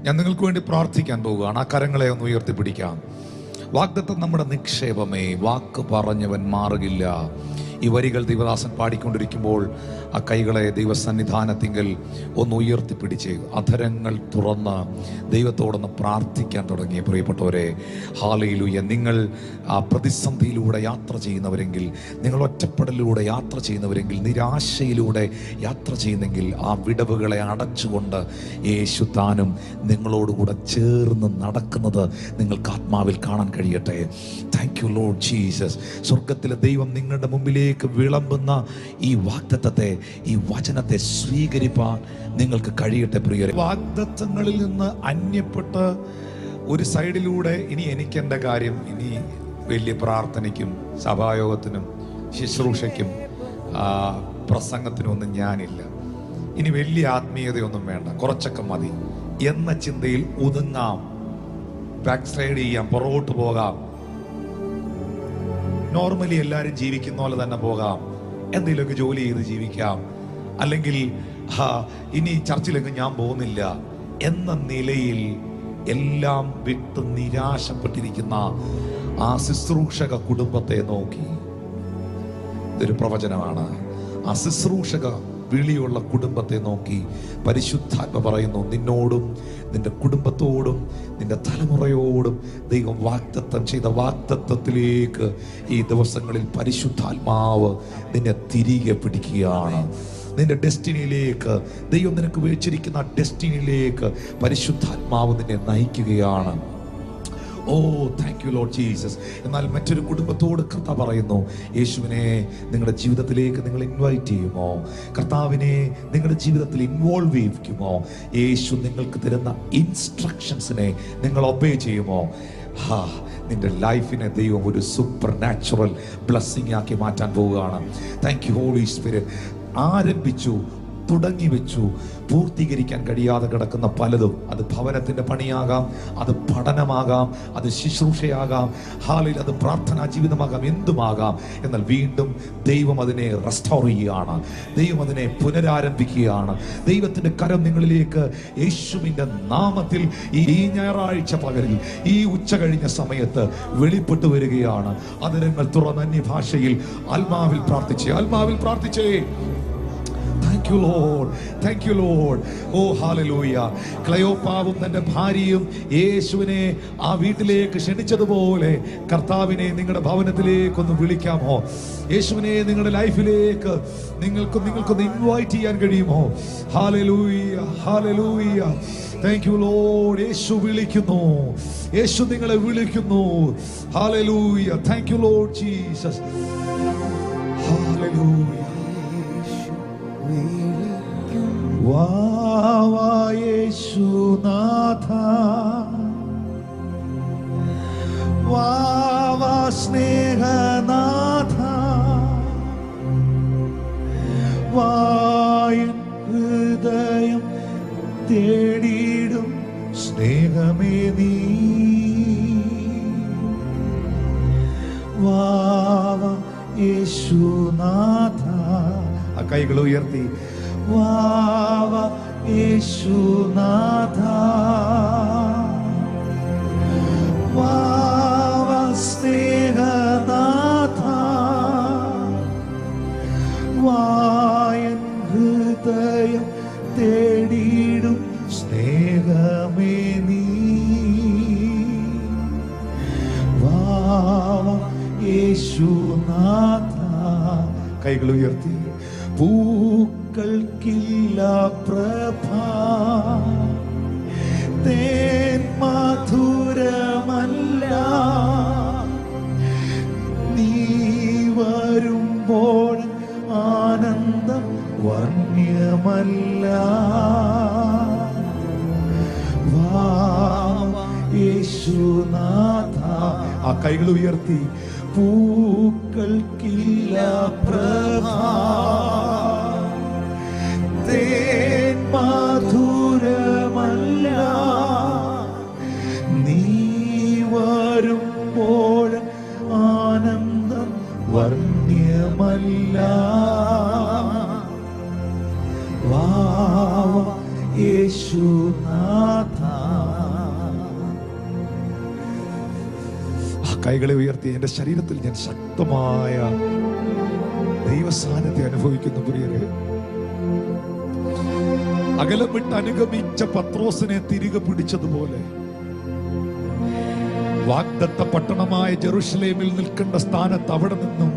ഞാൻ നിങ്ങൾക്ക് വേണ്ടി പ്രാർത്ഥിക്കാൻ പോവുകയാണ്. ആ കരങ്ങളെ ഒന്ന് ഉയർത്തിപ്പിടിക്കാം. വാഗ്ദത്തം നമ്മുടെ നിക്ഷേപമേ, വാക്ക് പറഞ്ഞവൻ മാറുകില്ല. ഈ വരികൾ ദൈവദാസൻ പാടിക്കൊണ്ടിരിക്കുമ്പോൾ ആ കൈകളെ ദൈവസന്നിധാനത്തിങ്കൽ ഒന്ന് ഉയർത്തിപ്പിടിച്ച് അധരങ്ങൾ തുറന്ന് ദൈവത്തോടൊന്ന് പ്രാർത്ഥിക്കാൻ തുടങ്ങിയ പ്രിയപ്പെട്ടവരെ, ഹല്ലേലൂയ. നിങ്ങൾ ആ പ്രതിസന്ധിയിലൂടെ യാത്ര ചെയ്യുന്നവരെങ്കിൽ, നിങ്ങൾ ഒറ്റപ്പെടലിലൂടെ യാത്ര ചെയ്യുന്നവരെങ്കിൽ, നിരാശയിലൂടെ യാത്ര ചെയ്യുന്നെങ്കിൽ, ആ വിടവുകളെ അടച്ചുകൊണ്ട് യേശു താനും നിങ്ങളോടുകൂടെ ചേർന്ന് നടക്കുന്നത് നിങ്ങൾക്ക് ആത്മാവിൽ കാണാൻ കഴിയട്ടെ. Thank you Lord Jesus. സ്വർഗത്തിലെ ദൈവം നിങ്ങളുടെ മുമ്പിലേക്ക് വിളമ്പുന്ന ഈ വാഗ്ദത്തത്തെ, ഈ വചനത്തെ സ്വീകരിപ്പാൻ നിങ്ങൾക്ക് കഴിയട്ടെ പ്രിയരെ. വാഗ്ദത്തങ്ങളിൽ നിന്ന് അന്യപ്പെട്ട് ഒരു സൈഡിലൂടെ ഇനി എനിക്ക് എൻ്റെ കാര്യം, ഇനി വലിയ പ്രാർത്ഥനയ്ക്കും സഭായോഗത്തിനും ശുശ്രൂഷയ്ക്കും പ്രസംഗത്തിനും ഒന്നും ഞാനില്ല, ഇനി വലിയ ആത്മീയതയൊന്നും വേണ്ട, കുറച്ചൊക്കെ മതി എന്ന ചിന്തയിൽ ഒതുങ്ങാം, ബാക്ക് സ്ലൈഡ് ചെയ്യാം, പുറകോട്ട് പോകാം, നോർമലി എല്ലാവരും ജീവിക്കുന്ന പോലെ തന്നെ പോകാം, എന്തെങ്കിലുമൊക്കെ ജോലി ചെയ്ത് ജീവിക്കാം, അല്ലെങ്കിൽ ഇനി ചർച്ചിലെങ്ങും ഞാൻ പോകുന്നില്ല എന്ന നിലയിൽ എല്ലാം വിട്ട് നിരാശപ്പെട്ടിരിക്കുന്ന ആ ശുശ്രൂഷക കുടുംബത്തെ നോക്കി, ഇതൊരു പ്രവചനമാണ്, ആ ശുശ്രൂഷക വിളിയുള്ള കുടുംബത്തെ നോക്കി പരിശുദ്ധാത്മ പറയുന്നു, നിന്നോടും നിന്റെ കുടുംബത്തോടും നിന്റെ തലമുറയോടും ദൈവം വാഗ്ദത്തം ചെയ്ത വാഗ്ദത്തത്തിലേക്ക് ഈ ദിവസങ്ങളിൽ പരിശുദ്ധാത്മാവ് നിന്നെ തിരികെ പിടിക്കുകയാണ്. നിന്റെ ഡെസ്റ്റിനിയിലേക്ക്, ദൈവം നിനക്ക് വെച്ചിരിക്കുന്ന ഡെസ്റ്റിനിയിലേക്ക് പരിശുദ്ധാത്മാവ് നിന്നെ നയിക്കുകയാണ്. ഓ താങ്ക് യു ലോർഡ് ജീസസ്. എന്നാൽ മറ്റൊരു കുടുംബത്തോട് കർത്താവ് പറയുന്നു, യേശുവിനെ നിങ്ങളുടെ ജീവിതത്തിലേക്ക് നിങ്ങൾ ഇൻവൈറ്റ് ചെയ്യുമോ? കർത്താവിനെ നിങ്ങളുടെ ജീവിതത്തിൽ ഇൻവോൾവ് ചെയ്യിക്കുമോ? യേശു നിങ്ങൾക്ക് തരുന്ന ഇൻസ്ട്രക്ഷൻസിനെ നിങ്ങൾ ഒബേ ചെയ്യുമോ? നിന്റെ ലൈഫിനെ ദൈവം ഒരു സൂപ്പർ നാച്ചുറൽ ബ്ലെസ്സിംഗ് ആക്കി മാറ്റാൻ പോവുകയാണ്. Thank you Holy Spirit. ആരംഭിച്ചു, തുടങ്ങി വെച്ചു, പൂർത്തീകരിക്കാൻ കഴിയാതെ കിടക്കുന്ന പലതും, അത് ഭവനത്തിന്റെ പണിയാകാം, അത് പഠനമാകാം, അത് ശുശ്രൂഷയാകാം, ഹാലിൽ അത് പ്രാർത്ഥനാ ജീവിതമാകാം, എന്തുമാകാം. എന്നാൽ വീണ്ടും ദൈവം അതിനെ റെസ്റ്റോർ ചെയ്യുകയാണ്, ദൈവം അതിനെ പുനരാരംഭിക്കുകയാണ്. ദൈവത്തിന്റെ കരം നിങ്ങളിലേക്ക് യേശുവിന്റെ നാമത്തിൽ ഈ ഞായറാഴ്ച പകലിൽ, ഈ ഉച്ച കഴിഞ്ഞ സമയത്ത് വെളിപ്പെട്ടു വരികയാണ്. അതിരങ്ങൾ തുറന്ന അന്യഭാഷയിൽ ആത്മാവിൽ പ്രാർത്ഥിച്ചേ. Thank you Lord. Thank you Lord. Oh hallelujah. ക്ലയോപ്പാവും തന്റെ ഭാര്യയും യേശുവിനെ ആ വീട്ടിലേക്ക് ക്ഷണിച്ചതുപോലെ കർത്താവിനെ നിങ്ങളുടെ ഭവനത്തിലേക്കൊന്ന് വിളിക്കാമോ? യേശുവിനെ നിങ്ങളുടെ ലൈഫിലേക്ക് നിങ്ങൾക്കൊന്ന് ഇൻവൈറ്റ് ചെയ്യാൻ കഴിയുമോ? Hallelujah. Hallelujah. Thank you Lord. യേശു വിളിക്കുന്നു, യേശു നിങ്ങളെ വിളിക്കുന്നു. Hallelujah. Thank you Lord Jesus. Hallelujah. വാവാ യേശുനാഥ, വാവാ സ്നേഹനാഥ, വായൻ ഹൃദയം തേടിയിടും സ്നേഹമേ നീ, വാവാ യേശുനാഥ. ആ കൈകൾ ഉയർത്തി, വാവാ യേശുനാഥ, വാവാ സ്നേഹനാഥ, വായൻ ഹൃദയം തേടിയിടും സ്നേഹമേ നീ, വാവാ യേശുനാഥ. കൈകൾ ഉയർത്തി. പൂക്കൾക്കില്ല പ്രഭ, തേൻ മധുരമല്ല, നീ വരുമ്പോൾ ആനന്ദം വർണ്ണ്യമല്ല, വാവാ യേശുനാഥ. ആ കൈകൾ ഉയർത്തി. പൂക്കൾക്കില്ല പ്രഭ, തേൻ മധുരമല്ല, നീ വരുമ്പോൾ ആനന്ദം വർണ്ണ്യമല്ല, വാവാ യേശുനാഥ. കൈകളെ ഉയർത്തി എൻ്റെ ശരീരത്തിൽ ഞാൻ ശക്തമായ ദൈവസാന്നിധ്യം അനുഭവിക്കുന്നു പ്രിയരെ. അകലം വിട്ട് അനുഗമിച്ച പത്രോസിനെ തിരികെ പിടിച്ചതുപോലെ വാഗ്ദത്ത പട്ടണമായ ജെറുസലേമിൽ നിൽക്കേണ്ട സ്ഥാനത്ത് അവിടെ നിന്നും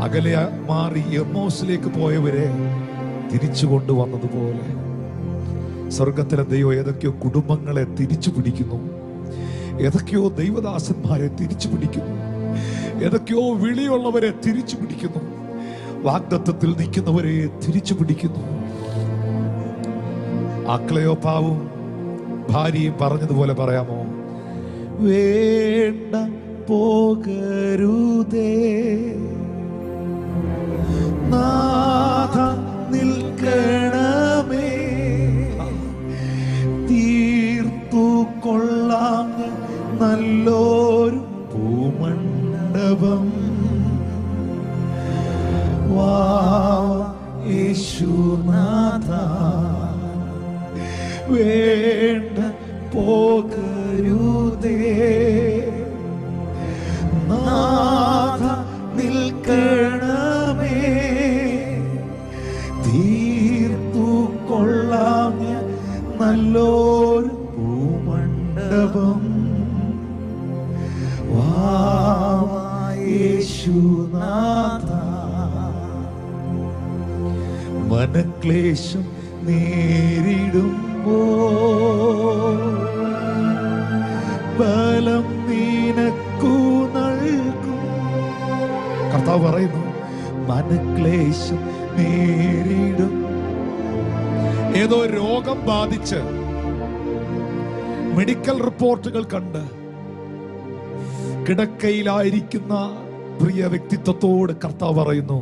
അകലെ മാറി എമ്മോസിലേക്ക് പോയവരെ തിരിച്ചു കൊണ്ടുവന്നതുപോലെ സ്വർഗത്തിലെ ദൈവം ഏതൊക്കെയോ കുടുംബങ്ങളെ തിരിച്ചു പിടിക്കുന്നു, ഏതൊക്കെയോ ദൈവദാസന്മാരെ തിരിച്ചു പിടിക്കുന്നു, ഏതൊക്കെയോ വിളിയുള്ളവരെ തിരിച്ചു പിടിക്കുന്നു, വാഗ്ദത്തത്തിൽ നിൽക്കുന്നവരെ തിരിച്ചു പിടിക്കുന്നു. ക്ലെയോപ്പാവും ഭാര്യയും പറഞ്ഞതുപോലെ പറയാമോ? വേണ്ട പോകരുതേ നാഥ നിൽക്കണമേ, തീർത്തു കൊള്ളാം നല്ലൊരു പൂമണ്ഡപം. വാ യേശുനാഥ വേണ്ട പോകരുതേ നാഥ നിൽക്കണമേ, തീർത്തു കൊള്ളാം നല്ലൊരു പൂമണ്ഡപം. വാ യേശുനാഥ. മനക്ലേശം നേരിടുമ്പോ ബലം നിനക്കു നൽകും. കർത്താവ് പറയുന്നു, മനക്ലേശം നേരിടും. ഏതോ രോഗം ബാധിച്ച് മെഡിക്കൽ റിപ്പോർട്ടുകൾ കണ്ട് കിടക്കയിലായിരിക്കുന്ന പ്രിയ വ്യക്തിത്വത്തോട് കർത്താവ് പറയുന്നു,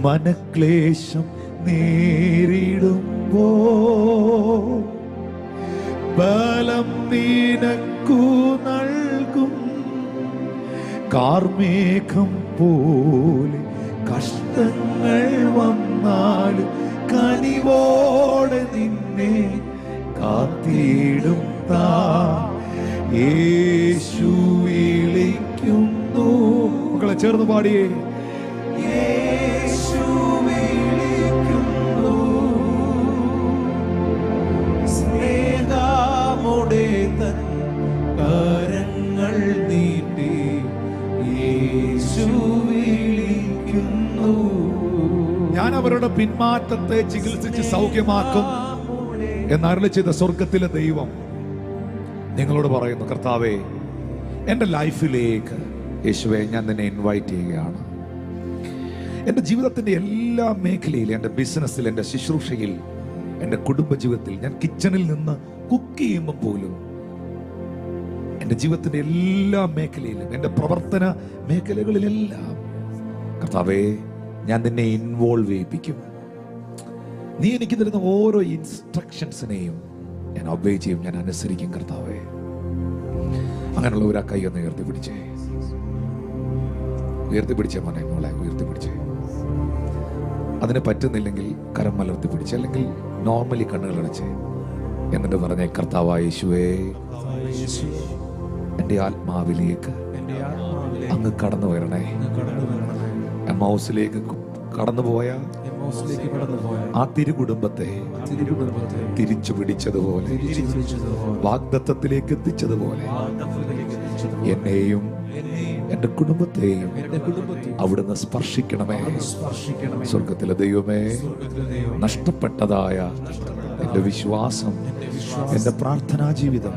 മനക്ലേശം നേരിടുമ്പോ ബലം നിനക്കു നൽകും. കാർമേഘം പോലെ കഷ്ടങ്ങൾ വന്നാലും കനിവോടെ നിന്നെ കാത്തിടും യേശു വിളിക്കുന്നു. മക്കളെ ചേർന്ന് പാടിയേ, യേശു വിളിക്കുന്നു. സ്നേഹമോടെ തൻ കരങ്ങൾ നീട്ടി യേശു വിളിക്കുന്നു. ഞാൻ അവരുടെ പിന്മാറ്റത്തെ ചികിത്സിച്ച് സൗഖ്യമാക്കും എന്നരുളി ചെയ്ത സ്വർഗത്തിലെ ദൈവം നിങ്ങളോട് പറയുന്നു, കർത്താവേ, എൻ്റെ ലൈഫിലേക്ക് യേശുവേ ഞാൻ നിന്നെ ഇൻവൈറ്റ് ചെയ്യുകയാണ്. എൻ്റെ ജീവിതത്തിൻ്റെ എല്ലാ മേഖലയിലും, എൻ്റെ ബിസിനസ്സിൽ, എൻ്റെ ശുശ്രൂഷയിൽ, എൻ്റെ കുടുംബജീവിതത്തിൽ, ഞാൻ കിച്ചണിൽ നിന്ന് കുക്ക് ചെയ്യുമ്പോൾ പോലും എൻ്റെ ജീവിതത്തിൻ്റെ എല്ലാ മേഖലയിലും, എൻ്റെ പ്രവർത്തന മേഖലകളിലെല്ലാം കർത്താവേ ഞാൻ നിന്നെ ഇൻവോൾവ് ചെയ്യിപ്പിക്കും. നീ എനിക്ക് തരുന്ന ഓരോ ഇൻസ്ട്രക്ഷൻസിനെയും ഞാൻ ഒബേ ചെയ്യും, ഞാൻ അനുസരിക്കും കർത്താവേ. അങ്ങനെയുള്ള ഒരു കൈ ഒന്ന് ഉയർത്തിപ്പിടിച്ചേ, ഉയർത്തിപ്പിടിച്ചേ മോനെ, മോളെ ഉയർത്തിപ്പിടിച്ചേ. അതിന് പറ്റുന്നില്ലെങ്കിൽ കരം മലർത്തി പിടിച്ചേ, അല്ലെങ്കിൽ നോർമലി കണ്ണുകൾ അടച്ചേ. എന്നിട്ട് പറഞ്ഞേ, കർത്താവായ യേശുവേ, എൻ്റെ ആത്മാവിലേക്ക് അങ്ങ് കടന്നു വരണേ. എമ്മൗസിലേക്ക് കടന്നുപോയ ആ തിരുകുടുംബത്തെ തിരിച്ചു പിടിച്ചതുപോലെ, വാഗ്ദത്തത്തിലേക്ക് എത്തിച്ചതുപോലെ എന്നെയും എന്റെ കുടുംബത്തെയും അവിടുന്ന് സ്പർശിക്കണമേ. സ്വർഗത്തിലെ ദൈവമേ, നഷ്ടപ്പെട്ടതായ എന്റെ വിശ്വാസം, എന്റെ പ്രാർത്ഥനാ ജീവിതം,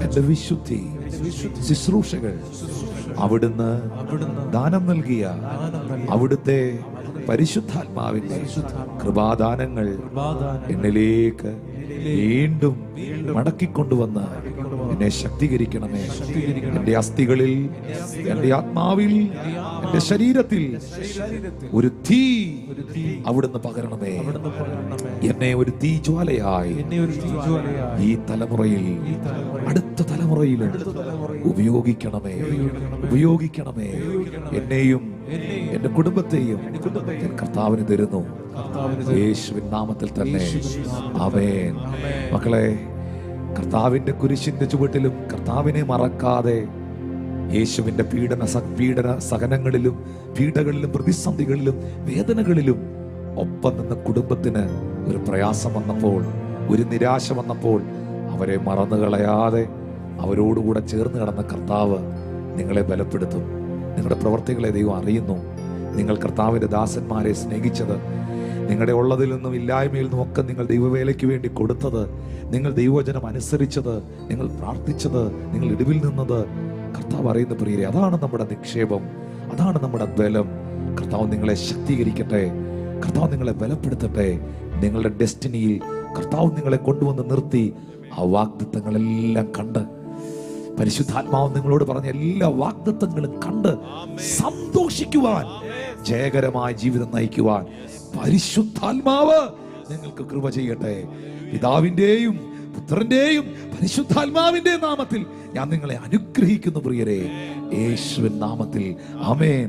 എന്റെ വിശുദ്ധി, ശുശ്രൂഷകൾ അവിടുന്ന് ദാനം നൽകിയ അവിടുത്തെ പരിശുദ്ധാത്മാവിന്റെ കൃപാദാനങ്ങൾ എന്നിലേക്ക് വീണ്ടും മടക്കിക്കൊണ്ടുവന്ന് എന്നെ ശക്തീകരിക്കണമേ. എന്റെ അസ്ഥികളിൽ, എന്റെ ആത്മാവിൽ, എന്റെ ശരീരത്തിൽ ഒരു തീ അവിടുന്ന് പകരണമേ. എന്നെ ഒരു തീജ്വാലയായി ഈ തലമുറയിൽ, അടുത്ത തലമുറയിൽ ഉപയോഗിക്കണമേ, ഉപയോഗിക്കണമേ. എന്നെയും എന്റെ കുടുംബത്തെയും ഞാൻ കർത്താവിന് തരുന്നു, യേശുവിൻ നാമത്തിൽ തന്നെ. ആമേൻ. മക്കളെ, കർത്താവിന്റെ കുരിശിന്റെ ചുവട്ടിലും കർത്താവിനെ മറക്കാതെ യേശുവിന്റെ പീഡന സഹനങ്ങളിലും പീഡകളിലും പ്രതിസന്ധികളിലും വേദനകളിലും ഒപ്പം നിന്ന കുടുംബത്തിന് ഒരു പ്രയാസം വന്നപ്പോൾ, ഒരു നിരാശ വന്നപ്പോൾ അവരെ മറന്നു കളയാതെ അവരോടുകൂടെ ചേർന്ന് കിടന്ന കർത്താവ് നിങ്ങളെ ബലപ്പെടുത്തും. നിങ്ങളുടെ പ്രവർത്തികളെ ദൈവം അറിയുന്നു. നിങ്ങൾ കർത്താവിന്റെ ദാസന്മാരെ സ്നേഹിച്ചത്, നിങ്ങളുടെ ഉള്ളതിൽ നിന്നും ഇല്ലായ്മയിൽ നിന്നും ഒക്കെ നിങ്ങൾ ദൈവവേലയ്ക്ക് വേണ്ടി കൊടുത്തത്, നിങ്ങൾ ദൈവവചനം അനുസരിച്ചത്, നിങ്ങൾ പ്രാർത്ഥിച്ചത്, നിങ്ങൾ ഇടിവിൽ നിന്നത്, കർത്താവ് അറിയുന്ന പ്രിയരെ, അതാണ് നമ്മുടെ നിക്ഷേപം, അതാണ് നമ്മുടെ ബലം. കർത്താവ് നിങ്ങളെ ശക്തീകരിക്കട്ടെ, കർത്താവ് നിങ്ങളെ ബലപ്പെടുത്തട്ടെ. നിങ്ങളുടെ ഡെസ്റ്റിനിയിൽ കർത്താവ് നിങ്ങളെ കൊണ്ടുവന്ന് നിർത്തി ആ വാഗ്ദത്തങ്ങളെല്ലാം കണ്ട്, പരിശുദ്ധാത്മാവ് നിങ്ങളോട് പറഞ്ഞ എല്ലാ വാഗ്ദത്തങ്ങളും കണ്ട് സന്തോഷിക്കുവാൻ, ജയകരമായ ജീവിതം നയിക്കുവാൻ പരിശുദ്ധാത്മാവ് നിങ്ങൾക്ക് കൃപ ചെയ്യട്ടെ. പിതാവിന്റെയും പുത്രന്റെയും പരിശുദ്ധാത്മാവിന്റെ നാമത്തിൽ ഞാൻ നിങ്ങളെ അനുഗ്രഹിക്കുന്നു പ്രിയരെ, യേശുവിൻ നാമത്തിൽ. ആമേൻ.